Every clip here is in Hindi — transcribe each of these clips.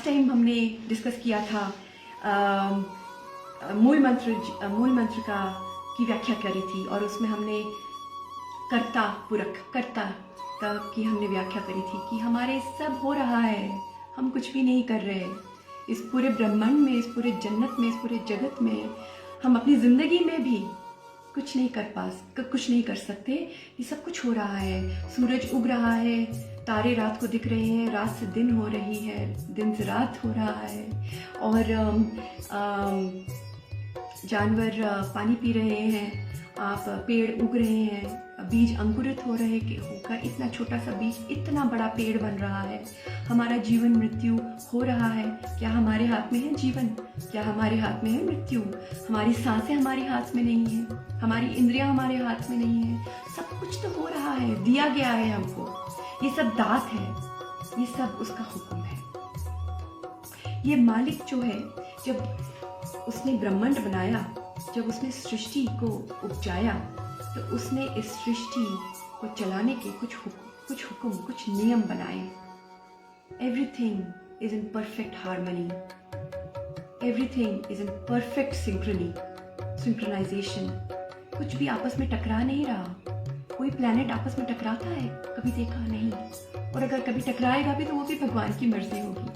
टाइम हमने डिस्कस किया था मूल मंत्र का की व्याख्या करी थी, और उसमें हमने कर्ता पुरख कर्ता का की हमने व्याख्या करी थी कि हमारे सब हो रहा है, हम कुछ भी नहीं कर रहे। इस पूरे ब्रह्मांड में, इस पूरे जन्नत में, इस पूरे जगत में हम अपनी ज़िंदगी में भी कुछ नहीं कर सकते। ये सब कुछ हो रहा है। सूरज उग रहा है, तारे रात को दिख रहे हैं, रात से दिन हो रही है, दिन से रात हो रहा है, और जानवर पानी पी रहे हैं, आप पेड़ उग रहे हैं, बीज अंकुरित हो रहे होकर इतना छोटा सा बीज इतना बड़ा पेड़ बन रहा है। हमारा जीवन मृत्यु हो रहा है। क्या हमारे हाथ में है जीवन? क्या हमारे हाथ में है मृत्यु? हमारी सांसें हमारे हाथ में नहीं है, हमारी इंद्रियां हमारे हाथ में नहीं है। सब कुछ तो हो रहा है, दिया गया है हमको। ये सब दात है, ये सब उसका हुक्म है। ये मालिक जो है, जब उसने ब्रह्मांड बनाया, जब उसने सृष्टि को उपजाया, तो उसने इस सृष्टि को चलाने के कुछ हुक्म, कुछ नियम बनाए। Everything is in perfect harmony, everything is in perfect synchronization. कुछ भी आपस में टकरा नहीं रहा। कोई प्लैनेट आपस में टकराता है? कभी देखा नहीं। और अगर कभी टकराएगा भी तो वो भी भगवान की मर्जी होगी।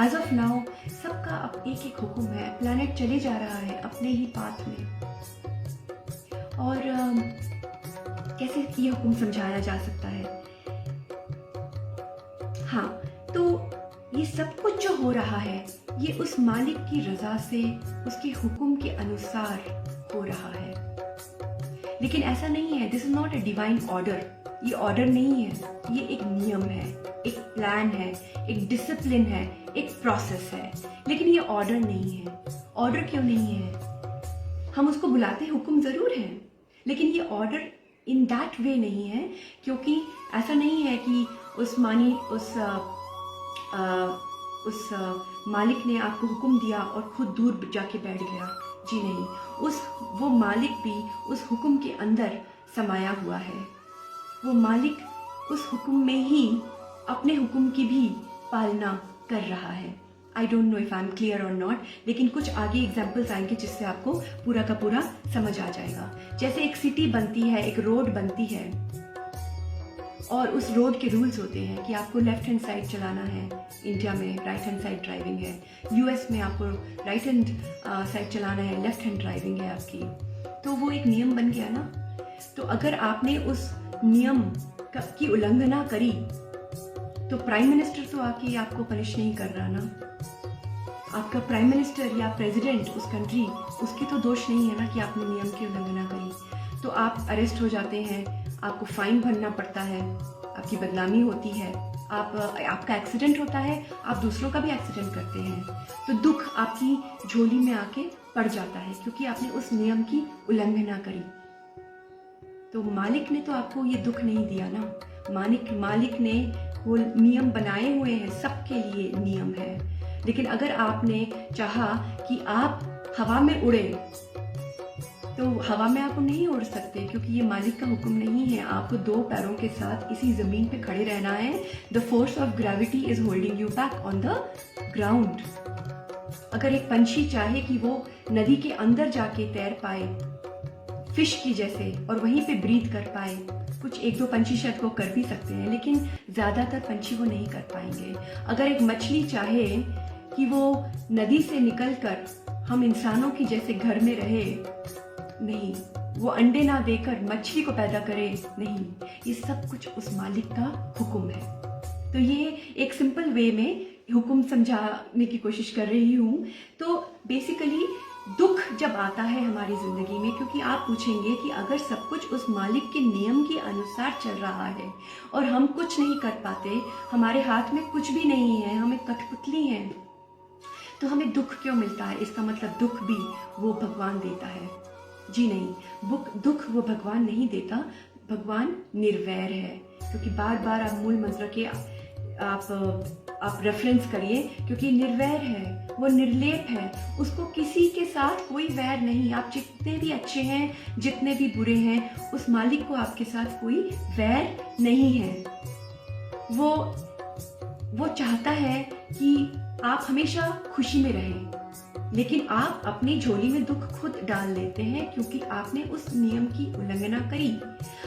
एज ऑफ नाउ सबका अब एक एक हुक्म है। प्लैनेट चले जा रहा है अपने ही पाथ में। और कैसे ये हुक्म समझाया जा सकता है? हाँ, तो ये सब कुछ जो हो रहा है, ये उस मालिक की रजा से, उसके हुक्म के अनुसार हो रहा है। लेकिन ऐसा नहीं है, this is not a divine order. ये ऑर्डर नहीं है, ये एक नियम है, एक प्लान है, एक डिसिप्लिन है, एक प्रोसेस है। लेकिन ये ऑर्डर नहीं है। ऑर्डर क्यों नहीं है? हम उसको बुलाते हुक्म जरूर है, लेकिन ये ऑर्डर इन दैट वे नहीं है, क्योंकि ऐसा नहीं है कि उस मालिक ने आपको हुक्म दिया और खुद दूर जाके बैठ गया। जी नहीं, वो मालिक भी उस हुक्म के अंदर समाया हुआ है। वो मालिक उस हुक्म में ही अपने हुक्म की भी पालना कर रहा है। I don't know if I am clear और नॉट, लेकिन कुछ आगे एग्जाम्पल्स आएंगे जिससे आपको पूरा का पूरा समझ आ जाएगा। जैसे एक सिटी बनती है, एक रोड बनती है, और उस रोड के रूल्स होते हैं कि आपको लेफ्ट हैंड साइड चलाना है। इंडिया में राइट हैंड साइड ड्राइविंग है, यूएस में आपको राइट हैंड साइड चलाना है, लेफ्ट हैंड ड्राइविंग है आपकी। तो वो एक नियम बन गया ना। तो अगर आपने उस नियम की उल्लंघना करी, तो प्राइम मिनिस्टर तो आके आपको पनिश नहीं कर रहा ना। आपका प्राइम मिनिस्टर या प्रेसिडेंट उस कंट्री, उसके तो दोष नहीं है ना कि आपने नियम की उल्लंघना करी। तो आप अरेस्ट हो जाते हैं, आपको फाइन भरना पड़ता है, आपकी बदनामी होती है, आपका एक्सीडेंट होता है, आप दूसरों का भी एक्सीडेंट करते हैं। तो दुख आपकी झोली में आके पड़ जाता है, क्योंकि आपने उस नियम की उल्लंघना करी। तो मालिक ने तो आपको ये दुख नहीं दिया ना। मालिक ने वो नियम बनाए हुए हैं, सबके लिए नियम है। लेकिन अगर आपने चाहा कि आप हवा में उड़े, तो हवा में आप नहीं उड़ सकते, क्योंकि ये मालिक का हुक्म नहीं है। आपको दो पैरों के साथ इसी जमीन पे खड़े रहना है। The force of gravity is holding you back on the ground. अगर एक पंछी चाहे कि वो नदी के अंदर जाके तैर पाए, फिश की जैसे, और वहीं पे ब्रीथ कर पाए, कुछ एक दो पंछी शायद वो कर भी सकते हैं, लेकिन ज्यादातर पंछी वो नहीं कर पाएंगे। अगर एक मछली चाहे कि वो नदी से निकलकर हम इंसानों की जैसे घर में रहे, नहीं, वो अंडे ना देकर मछली को पैदा करे, नहीं, ये सब कुछ उस मालिक का हुक्म है। तो ये एक सिंपल वे में हुक्म समझाने की कोशिश कर रही हूँ। तो बेसिकली दुख जब आता है हमारी जिंदगी में, क्योंकि आप पूछेंगे कि अगर सब कुछ उस मालिक के नियम के अनुसार चल रहा है और हम कुछ नहीं कर पाते, हमारे हाथ में कुछ भी नहीं है, हम एक कठपुतली हैं, तो हमें दुख क्यों मिलता है? इसका मतलब दुख भी वो भगवान देता है। जी नहीं, दुख वो भगवान नहीं देता, भगवान निर्वैर है। क्योंकि बार बार आप मूल मंत्र के आप रेफरेंस करिए, क्योंकि निर्वैर है, वो निर्लेप है, उसको किसी के साथ कोई वैर नहीं। आप जितने भी अच्छे हैं, जितने भी बुरे हैं, उस मालिक को आपके साथ कोई वैर नहीं है। वो चाहता है कि आप हमेशा खुशी में रहें, लेकिन आप अपनी झोली में दुख खुद डाल लेते हैं क्योंकि आपने उस नियम की उल्लंघना करी।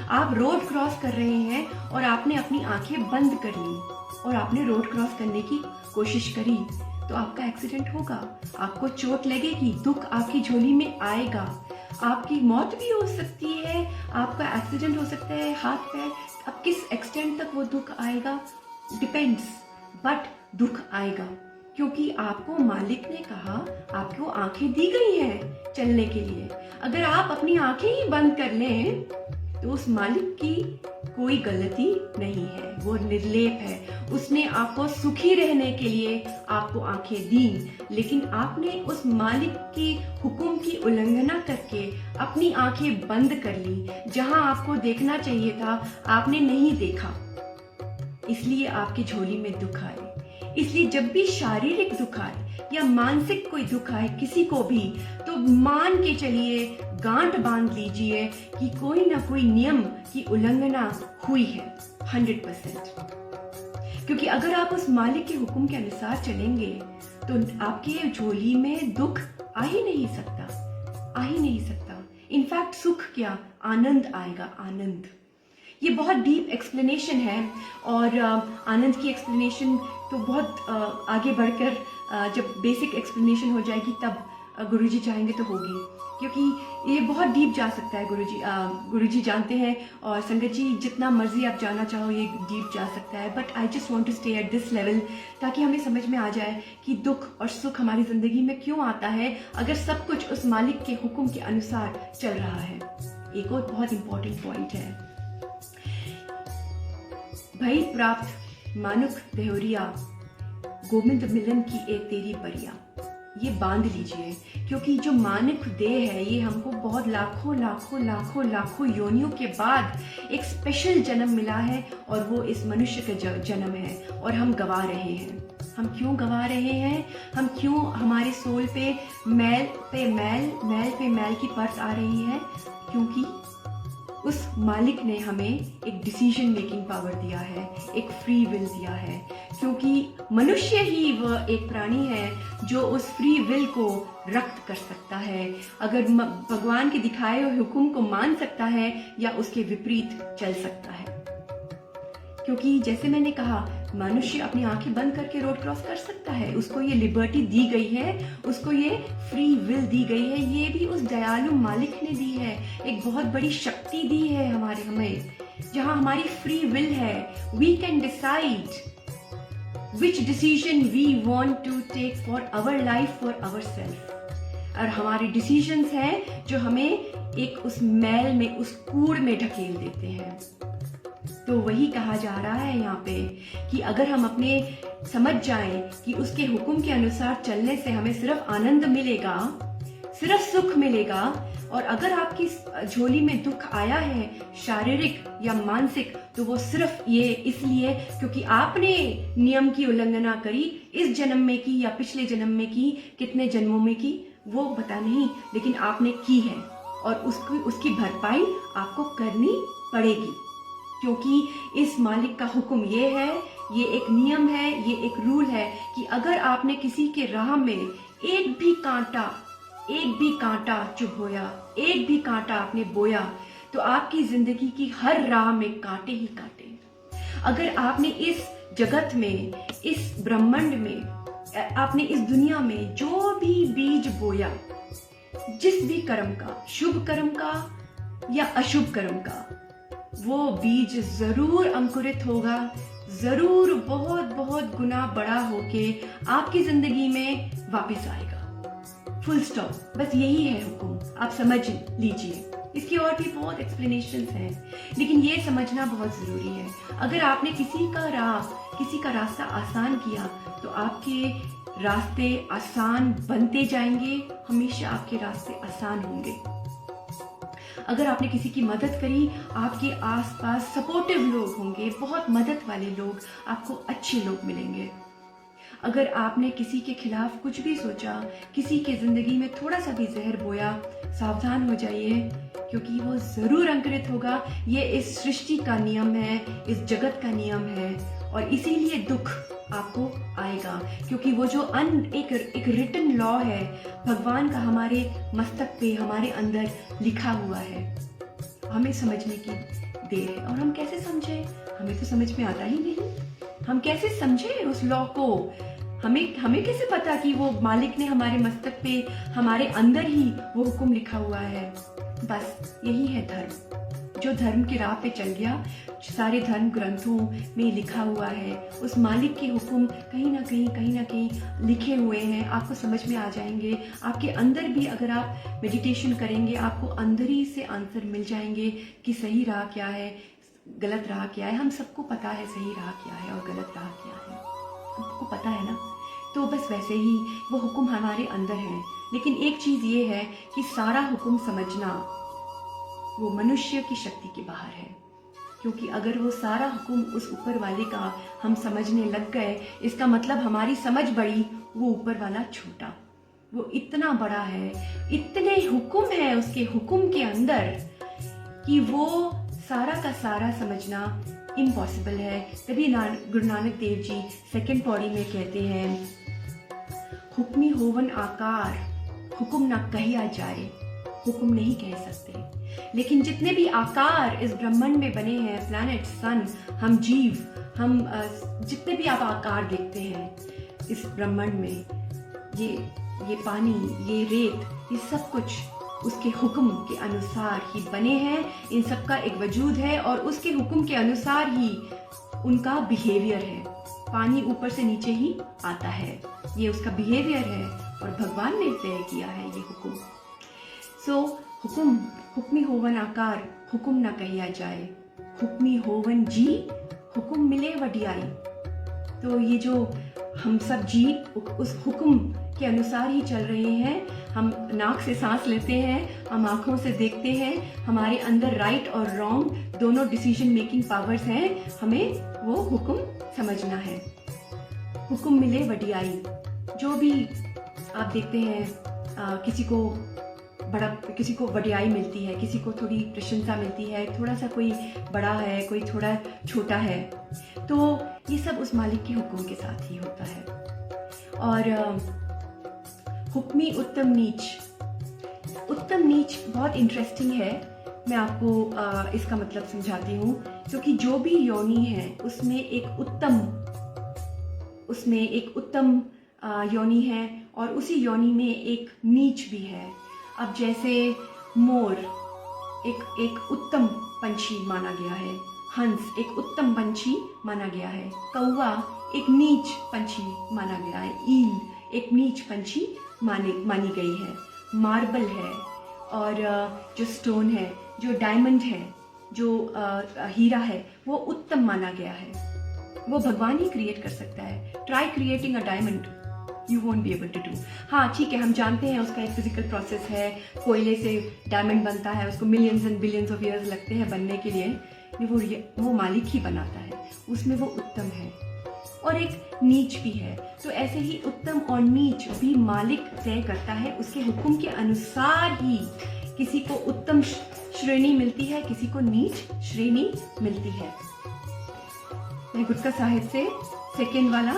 आप रोड क्रॉस कर रहे हैं और आपने अपनी आंखें बंद कर ली और आपने रोड क्रॉस करने की कोशिश करी, तो आपका एक्सीडेंट होगा, आपको चोट लगेगी, दुख आपकी झोली में आएगा, आपकी मौत भी हो सकती है, आपका एक्सीडेंट हो सकता है, हाथ पैर, अब किस एक्सटेंट तक वो दुख आएगा डिपेंड्स, बट दुख आएगा क्योंकि आपको मालिक ने कहा, आपको आंखें दी गई हैं चलने के लिए। अगर आप अपनी आंखें ही बंद कर लें तो उस मालिक की कोई गलती नहीं है, वो निर्लेप है, उसने आपको सुखी रहने के लिए आपको आंखें दी, लेकिन आपने उस मालिक की हुक्म की उल्लंघना करके अपनी आंखें बंद कर ली। जहां आपको देखना चाहिए था आपने नहीं देखा, इसलिए आपकी झोली में दुख आए। इसलिए जब भी शारीरिक दुख आए या मानसिक कोई दुख आए किसी को भी, तो मान के चलिए, गांठ बांध लीजिए कि कोई ना कोई नियम की उल्लंघना हुई है 100%। क्योंकि अगर आप उस मालिक के हुक्म के अनुसार चलेंगे तो आपके झोली में दुख आ ही नहीं सकता, इनफैक्ट सुख क्या, आनंद आएगा, आनंद। ये बहुत डीप एक्सप्लेनेशन है और आनंद की एक्सप्लेनेशन तो बहुत आगे बढ़कर जब बेसिक एक्सप्लेनेशन हो जाएगी तब गुरुजी चाहेंगे तो होगी, क्योंकि ये बहुत डीप जा सकता है। गुरुजी जानते हैं और संगत जी जितना मर्जी आप जाना चाहो ये डीप जा सकता है, but I just want to stay at this level ताकि हमें समझ में आ जाए कि दुख और सुख हमारी जिंदगी में क्यों आता है अगर सब कुछ उस मालिक के हुक्म के अनुसार चल रहा है। एक और बहुत इंपॉर्टेंट पॉइंट है, भई प्राप्त मानुख देहोरिया, गोविंद मिलन की एक तेरी परिया। ये बांध लीजिए, क्योंकि जो मानुख देह है ये हमको बहुत लाखों योनियों के बाद एक स्पेशल जन्म मिला है और वो इस मनुष्य का जन्म है और हम गवा रहे हैं। हम क्यों गवा रहे हैं? हम क्यों, हमारे सोल पे मैल की परत आ रही है? क्योंकि उस मालिक ने हमें एक डिसीजन मेकिंग पावर दिया है, एक फ्री विल दिया है, क्योंकि मनुष्य ही वह एक प्राणी है जो उस फ्री विल को रक्त कर सकता है, अगर भगवान के दिखाए हुए हुक्म को मान सकता है या उसके विपरीत चल सकता है। क्योंकि जैसे मैंने कहा, मनुष्य अपनी आंखें बंद करके रोड क्रॉस कर सकता है, उसको ये लिबर्टी दी गई है, उसको ये फ्री विल दी गई है, ये भी उस दयालु मालिक ने दी है, एक बहुत बड़ी शक्ति दी है हमें, जहां हमारी फ्री विल है। We can decide which decision we want to take for our life, for our self. और हमारे डिसीजंस हैं जो हमें एक उस मैल में, उस कूड़ में ढकेल देते हैं। तो वही कहा जा रहा है यहाँ पे कि अगर हम अपने समझ जाएं कि उसके हुक्म के अनुसार चलने से हमें सिर्फ आनंद मिलेगा, सिर्फ सुख मिलेगा, और अगर आपकी झोली में दुख आया है शारीरिक या मानसिक, तो वो सिर्फ ये इसलिए क्योंकि आपने नियम की उल्लंघना करी, इस जन्म में की या पिछले जन्म में की, कितने जन्मों में की वो पता नहीं, लेकिन आपने की है और उसकी भरपाई आपको करनी पड़ेगी, क्योंकि इस मालिक का हुक्म ये है, ये एक नियम है, ये एक रूल है कि अगर आपने किसी के राह में एक भी कांटा चुभोया, एक भी कांटा आपने बोया, तो आपकी जिंदगी की हर राह में कांटे ही कांटे। अगर आपने इस जगत में, इस ब्रह्मांड में, आपने इस दुनिया में जो भी बीज बोया, जिस भी कर्म का, शुभ कर्म का या अशुभ कर्म का, वो बीज जरूर अंकुरित होगा, जरूर बहुत बहुत गुना बड़ा होके आपकी जिंदगी में वापस आएगा। फुल स्टॉप, बस यही है हुक्म, आप समझ लीजिए। इसकी और भी बहुत एक्सप्लेनेशंस हैं, लेकिन ये समझना बहुत जरूरी है। अगर आपने किसी का रास्ता आसान किया तो आपके रास्ते आसान बनते जाएंगे, हमेशा आपके रास्ते आसान होंगे। अगर आपने किसी की मदद करी, आपके आसपास सपोर्टिव लोग होंगे, बहुत मदद वाले लोग, आपको अच्छे लोग मिलेंगे। अगर आपने किसी के खिलाफ कुछ भी सोचा, किसी के जिंदगी में थोड़ा सा भी जहर बोया, सावधान हो जाइए, क्योंकि वो जरूर अंकुरित होगा। ये इस सृष्टि का नियम है, इस जगत का नियम है, और इसीलिए दुख आपको आएगा, क्योंकि वो जो एक रिटन लॉ है भगवान का हमारे मस्तक पे, हमारे अंदर लिखा हुआ है। हमें समझने की देर है। और हम कैसे समझे? हमें तो समझ में आता ही नहीं। हम कैसे समझे उस लॉ को? हमें कैसे पता कि वो मालिक ने हमारे मस्तक पे, हमारे अंदर ही वो हुक्म लिखा हुआ है? बस यही है धर्म। जो धर्म की राह पे चल गया, सारे धर्म ग्रंथों में लिखा हुआ है, उस मालिक के हुक्म कहीं ना कहीं लिखे हुए हैं, आपको समझ में आ जाएंगे। आपके अंदर भी अगर आप मेडिटेशन करेंगे, आपको अंदर ही से आंसर मिल जाएंगे कि सही राह क्या है, गलत राह क्या है। हम सबको पता है सही राह क्या है और गलत राह क्या है, सबको पता है ना। तो बस वैसे ही वो हुक्म हमारे अंदर है। लेकिन एक चीज़ ये है कि सारा हुक्म समझना वो मनुष्य की शक्ति के बाहर है, क्योंकि अगर वो सारा हुक्म उस ऊपर वाले का हम समझने लग गए, इसका मतलब हमारी समझ बड़ी, वो ऊपर वाला छोटा। वो इतना बड़ा है, इतने हुक्म है उसके हुक्म के अंदर कि वो सारा का सारा समझना इम्पॉसिबल है। तभी गुरु नानक देव जी सेकंड पौड़ी में कहते हैं, हुक्मी होवन आकार, हुक्म ना कहिया जाए। हुक्म नहीं कह सकते, लेकिन जितने भी आकार इस ब्रह्मांड में बने हैं, प्लैनेट, सन, हम जीव, हम जितने भी आप आकार देखते हैं इस ब्रह्मांड में, ये पानी, ये रेत, ये सब कुछ उसके हुक्म के अनुसार ही बने हैं। इन सब का एक वजूद है और उसके हुक्म के अनुसार ही उनका बिहेवियर है। पानी ऊपर से नीचे ही आता है, ये उसका बिहेवियर है और भगवान ने तय किया है ये हुक्म। सो हुक्मी होवन आकार, हुक्म ना कहिया जाए। हुक्मी होवन जी, हुक्म मिले वडियाई। तो ये जो हम सब जी उस हुक्म के अनुसार ही चल रहे हैं। हम नाक से सांस लेते हैं, हम आँखों से देखते हैं, हमारे अंदर राइट और रॉन्ग दोनों डिसीजन मेकिंग पावर्स हैं। हमें वो हुक्म समझना है। हुक्म मिले वडियाई। जो भी आप देखते हैं, किसी को वडियाई मिलती है, किसी को थोड़ी प्रशंसा मिलती है, थोड़ा सा कोई बड़ा है, कोई थोड़ा छोटा है, तो ये सब उस मालिक के हुक्म के साथ ही होता है। और हुक्मी उत्तम नीच। उत्तम नीच बहुत इंटरेस्टिंग है। मैं आपको इसका मतलब समझाती हूँ, क्योंकि जो भी योनि है उसमें एक उत्तम योनि है और उसी योनि में एक नीच भी है। अब जैसे मोर एक उत्तम पंछी माना गया है, हंस एक उत्तम पंछी माना गया है, कौवा एक नीच पंछी माना गया है, ईल एक नीच पंछी मानी गई है। मार्बल है और जो स्टोन है, जो डायमंड है, जो हीरा है, वो उत्तम माना गया है। वो भगवान ही क्रिएट कर सकता है। Try creating a diamond, you won't be able to do. हाँ ठीक है, हम जानते हैं उसका एक फिजिकल प्रोसेस है, कोयले से डायमंड बनता है, उसको millions and billions of years लगते हैं बनने के लिए। वो मालिक ही बनाता है, उसमें वो उत्तम है। और एक नीच भी है। तो ऐसे ही उत्तम और नीच भी मालिक तय करता है। उसके हुक्म के अनुसार ही किसी को उत्तम श्रेणी मिलती है, किसी को नीच श्रेणी मिलती है। मैं गुटका साहिब से सेकेंड वाला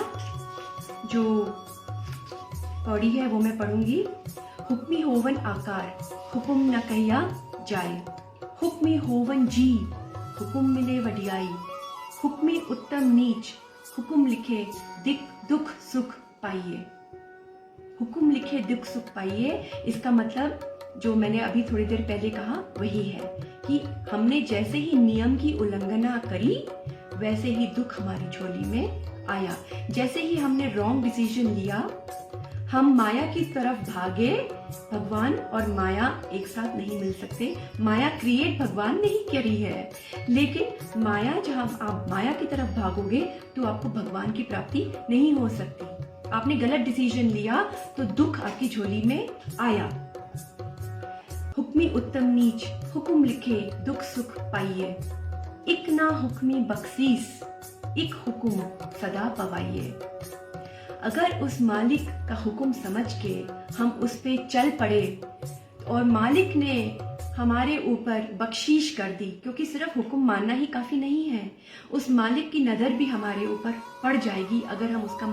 जो पौड़ी है वो मैं पढ़ूंगी। हुक्मी होवन आकार, हुक्म न कहिया जाए। हुक्मी होवन जी, हुक्म मिले वडियाई। हुक्मी उत्तम नीच, हुक्म लिखे दुख सुख पाइए। हुक्म लिखे दुख सुख पाइए, इसका मतलब जो मैंने अभी थोड़ी देर पहले कहा वही है कि हमने जैसे ही नियम की उल्लंघना करी, वैसे ही दुख हमारी झोली में आया। जैसे ही हमने रॉन्ग डिसीजन लिया, हम माया की तरफ भागे। भगवान और माया एक साथ नहीं मिल सकते। माया क्रिएट भगवान नहीं करी है, लेकिन जहां आप माया की तरफ भागोगे तो आपको भगवान की प्राप्ति नहीं हो सकती। आपने गलत डिसीजन लिया तो दुख आपकी झोली में आया। हुक्मी उत्तम नीच, हुक्म लिखे दुख सुख पाइए। इक ना हुक्मी बख्शीस, इक हुक्म सदा पवाइए। अगर उस मालिक का हुक्म समझ के हम उस पे चल पड़े और मालिक ने हमारे ऊपर बख्शीश कर दी, क्योंकि सिर्फ हुक्म मानना ही काफ़ी नहीं है, उस मालिक की नज़र भी हमारे ऊपर पड़ जाएगी अगर हम उसका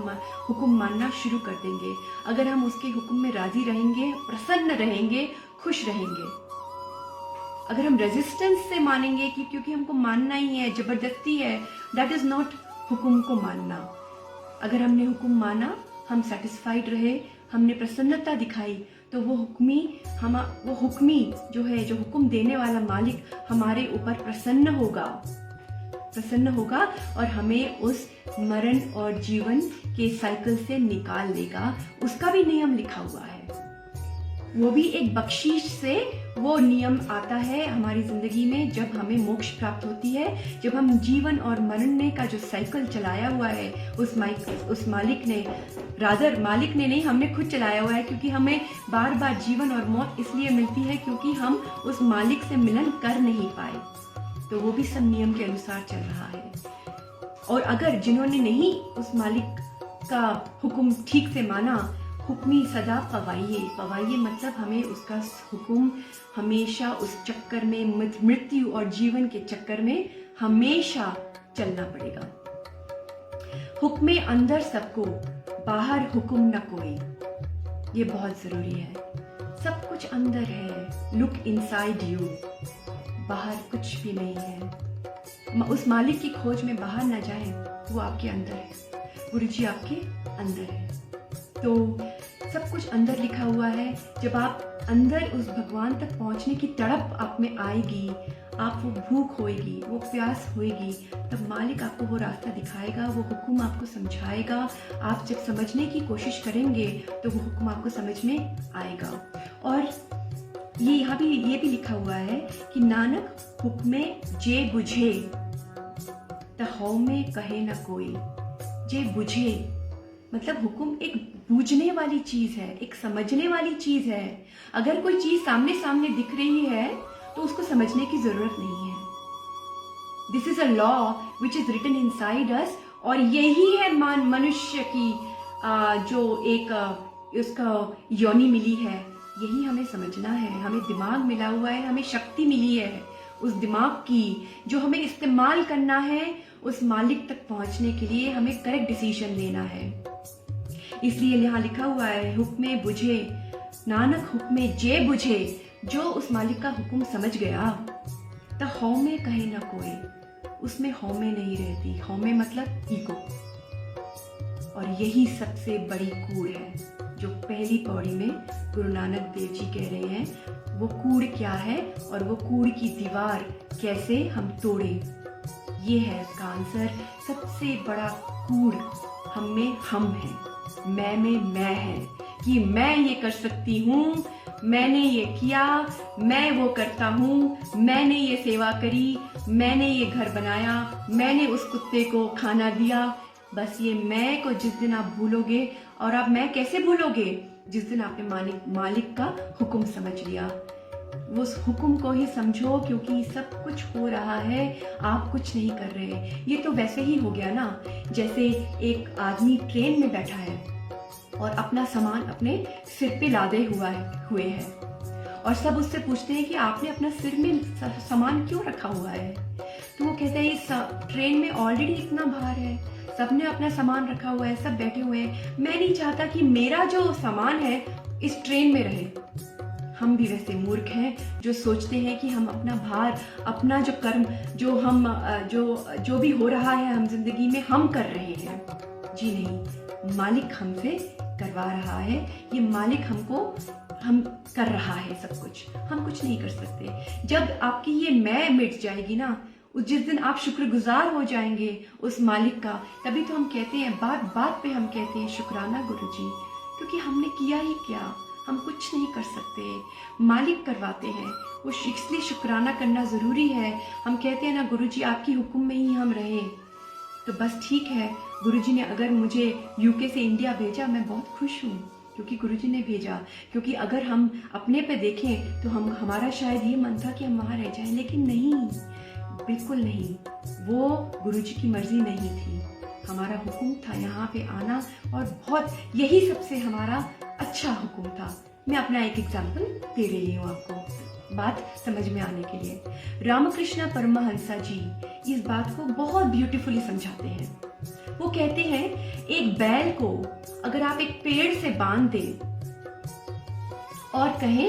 हुक्म मानना शुरू कर देंगे, अगर हम उसके हुक्म में राज़ी रहेंगे, प्रसन्न रहेंगे, खुश रहेंगे। अगर हम रेजिस्टेंस से मानेंगे कि क्योंकि हमको मानना ही है, ज़बरदस्ती है, दैट इज़ नॉट हुक्म को मानना। अगर हमने हुक्म माना, हम सेटिस्फाइड रहे, हमने प्रसन्नता दिखाई, तो वो हुक्मी जो है, जो हुक्म देने वाला मालिक हमारे ऊपर प्रसन्न होगा और हमें उस मरण और जीवन के साइकिल से निकाल लेगा। उसका भी नियम लिखा हुआ है, वो भी एक बख्शीश से वो नियम आता है हमारी जिंदगी में जब हमें मोक्ष प्राप्त होती है, जब हम जीवन और मरने का जो साइकिल चलाया हुआ है उस मालिक ने नहीं, हमने खुद चलाया हुआ है, क्योंकि हमें बार बार जीवन और मौत इसलिए मिलती है क्योंकि हम उस मालिक से मिलन कर नहीं पाए। तो वो भी सब नियम के अनुसार चल रहा है। और अगर जिन्होंने नहीं उस मालिक का हुक्म ठीक से माना, हुक्मी सदा पवाइये मतलब हमें उसका हुक्म हमेशा उस चक्कर में, मृत्यु और जीवन के चक्कर में हमेशा चलना पड़ेगा। हुक्मे अंदर सबको, बाहर हुक्म न कोई, ये बहुत जरूरी है। सब कुछ अंदर है, लुक इनसाइड यू, बाहर कुछ भी नहीं है। उस मालिक की खोज में बाहर ना जाए, वो आपके अंदर है, गुरुजी आपके अंदर है। तो सब कुछ अंदर लिखा हुआ है। जब आप अंदर उस भगवान तक पहुंचने की तड़प आप में आएगी, आप वो भूख होएगी, वो प्यास होएगी, तब मालिक आपको वो रास्ता दिखाएगा, वो हुक्म आपको समझाएगा। आप जब समझने की कोशिश करेंगे तो वो हुक्म आपको समझ में आएगा। और ये यहाँ भी ये भी लिखा हुआ है कि नानक हुक्मे जे बुझे तहौ में कहे न कोई। जे बुझे मतलब हुक्म एक बूझने वाली चीज है, एक समझने वाली चीज है। अगर कोई चीज सामने सामने दिख रही है तो उसको समझने की जरूरत नहीं है। This is a law which is written inside us, और यही है मनुष्य की जो एक उसका योनि मिली है, यही हमें समझना है। हमें दिमाग मिला हुआ है, हमें शक्ति मिली है उस दिमाग की, जो हमें इस्तेमाल करना है उस मालिक तक पहुंचने के लिए। हमें करेक्ट डिसीजन लेना है। इसलिए यहाँ लिखा हुआ है हुक्मे बुझे, नानक हुक्मे जे बुझे, जो उस मालिक का हुक्म समझ गया, तो हौमे कहे ना कोई, उसमें हौमे नहीं रहती। हौमे मतलब ईगो। और यही सबसे बड़ी कूड़ है जो पहली पौड़ी में गुरु नानक देव जी कह रहे हैं। वो कूड़ क्या है और वो कूड़ की दीवार कैसे हम तोड़े, ये है इसका आंसर। सबसे बड़ा कूड़ हम में हम है, मैं में मैं है, कि मैं ये कर सकती हूँ, मैंने ये किया, मैं वो करता हूँ, मैंने ये सेवा करी, मैंने ये घर बनाया, मैंने उस कुत्ते को खाना दिया। बस ये मैं को जिस दिन आप भूलोगे, और आप मैं कैसे भूलोगे, जिस दिन आपने मालिक का हुक्म समझ लिया। वो उस हुक्म को ही समझो, क्योंकि सब कुछ हो रहा है, आप कुछ नहीं कर रहे। ये तो वैसे ही हो गया ना, जैसे एक आदमी ट्रेन में बैठा है और अपना सामान अपने सिर पे लादे हुए है, और सब उससे पूछते हैं कि आपने अपना सिर में सामान क्यों रखा हुआ है। तो वो कहता है इस ट्रेन में ऑलरेडी इतना भार है, सबने अपना सामान रखा हुआ है, सब बैठे हुए हैं, मैं नहीं चाहता कि मेरा जो सामान है इस ट्रेन में रहे। हम भी वैसे मूर्ख हैं जो सोचते हैं कि हम अपना भार, अपना जो कर्म, जो हम जो भी हो रहा है हम जिंदगी में, हम कर रहे हैं। जी नहीं, मालिक हमसे करवा रहा है। ये मालिक हम कर रहा है सब कुछ, हम कुछ नहीं कर सकते। जब आपकी ये मैं मिट जाएगी ना, जिस दिन आप शुक्रगुजार हो जाएंगे उस मालिक का, तभी तो हम कहते हैं, बात बात पे हम कहते हैं शुक्राना गुरुजी, क्योंकि हमने किया ही क्या, हम कुछ नहीं कर सकते, मालिक करवाते हैं। वो इसलिए शुक्राना करना जरूरी है। हम कहते हैं ना गुरुजी आपकी हुक्म में ही हम रहे, तो बस ठीक है। गुरुजी ने अगर मुझे यूके से इंडिया भेजा, मैं बहुत खुश हूँ, क्योंकि गुरुजी ने भेजा। क्योंकि अगर हम अपने पे देखें तो हमारा शायद ये मन था कि हम वहाँ रह जाएं, लेकिन नहीं, बिल्कुल नहीं, वो गुरुजी की मर्जी नहीं थी। हमारा हुक्म था यहाँ पे आना, और बहुत यही सबसे हमारा अच्छा हुक्म था। मैं अपना एक एग्जाम्पल दे रही हूँ आपको। बात समझ में आने के लिए। रामकृष्ण परमहंसा जी इस बात को बहुत ब्यूटीफुली समझाते हैं। वो कहते हैं एक बैल को अगर आप एक पेड़ से बांध दें और कहें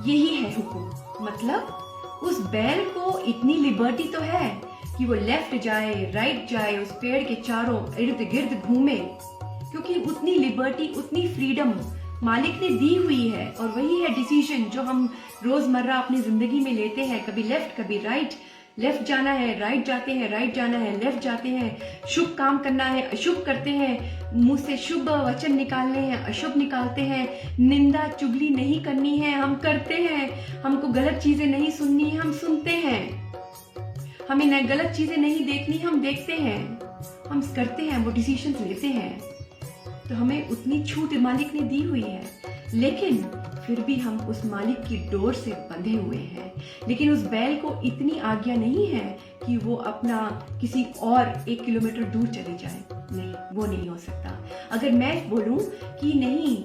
यही है हुक्म, मतलब उस बैल को इतनी लिबर्टी तो है कि वो लेफ्ट जाए राइट जाए, उस पेड़ के चारों इर्द गिर्द घूमे, क्योंकि उतनी लिबर्टी उतनी फ्रीडम मालिक ने दी हुई है। और वही है डिसीजन जो हम रोजमर्रा अपनी जिंदगी में लेते हैं, कभी लेफ्ट कभी राइट। लेफ्ट जाना है राइट जाते हैं, राइट जाना है लेफ्ट जाते हैं, शुभ काम करना है अशुभ करते हैं, मुंह से शुभ वचन निकालने हैं अशुभ निकालते हैं, निंदा चुगली नहीं करनी है हम करते हैं, हमको गलत चीजें नहीं सुननी है हम सुनते हैं, हमें गलत चीजें नहीं देखनी हम देखते हैं, हम करते हैं, वो डिसीजंस लेते हैं। तो हमें उतनी छूट मालिक ने दी हुई है, लेकिन फिर भी हम उस मालिक की डोर से बंधे हुए हैं। लेकिन उस बैल को इतनी आज्ञा नहीं है कि वो अपना किसी और 1 किलोमीटर दूर चले जाए, नहीं, वो नहीं हो सकता। अगर मैं बोलूं कि नहीं,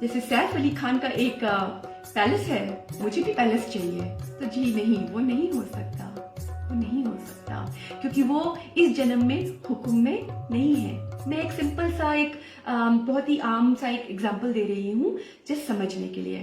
जैसे सैफ अली खान का एक पैलेस है, मुझे भी पैलेस चाहिए, तो जी नहीं, वो नहीं हो सकता, वो नहीं हो सकता, क्योंकि वो इस जन्म में हुक्म में नहीं है। मैं एक सिंपल सा एक बहुत ही आम सा एक एग्जांपल दे रही हूँ जस्ट समझने के लिए।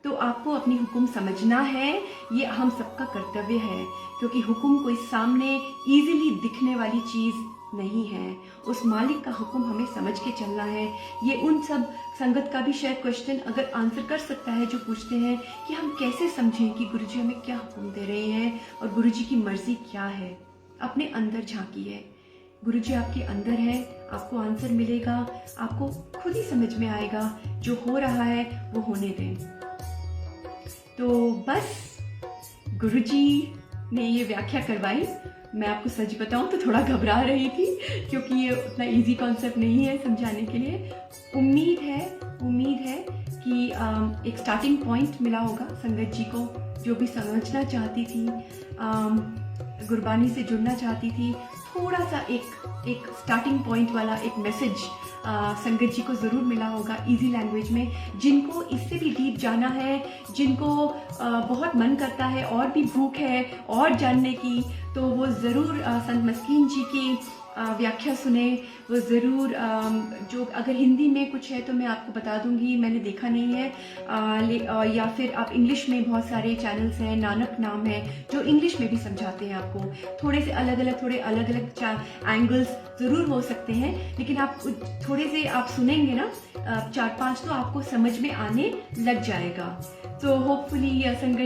तो आपको अपनी हुक्म समझना है, ये हम सबका कर्तव्य है, क्योंकि हुक्म कोई सामने इजीली दिखने वाली चीज नहीं है। उस मालिक का हुक्म हमें समझ के चलना है। ये उन सब संगत का भी शायद क्वेश्चन अगर आंसर कर सकता है जो पूछते हैं कि हम कैसे समझें कि गुरुजी हमें क्या हुक्म दे रहे हैं और गुरुजी की मर्जी क्या है। अपने अंदर झांकिए, गुरुजी आपके अंदर है, आपको आंसर मिलेगा, आपको खुद ही समझ में आएगा, जो हो रहा है वो होने दें। तो बस गुरुजी ने ये व्याख्या करवाई। मैं आपको सच बताऊं तो थोड़ा घबरा रही थी, क्योंकि ये उतना इजी कॉन्सेप्ट नहीं है समझाने के लिए। उम्मीद है कि एक स्टार्टिंग पॉइंट मिला होगा संगत जी को, जो भी समझना चाहती थी, गुरबानी से जुड़ना चाहती थी, थोड़ा सा एक स्टार्टिंग पॉइंट वाला एक मैसेज संगत जी को ज़रूर मिला होगा इजी लैंग्वेज में। जिनको इससे भी डीप जाना है, जिनको बहुत मन करता है और भी भूख है और जानने की, तो वो ज़रूर संत मस्कीन जी की व्याख्या सुने। वो ज़रूर जो अगर हिंदी में कुछ है तो मैं आपको बता दूंगी, मैंने देखा नहीं है, या फिर आप इंग्लिश में बहुत सारे चैनल्स हैं, नानक नाम है जो इंग्लिश में भी समझाते हैं आपको। थोड़े अलग अलग एंगल्स ज़रूर हो सकते हैं, लेकिन आप थोड़े से आप सुनेंगे ना 4-5 तो आपको समझ में आने लग जाएगा। तो होपफुली संगत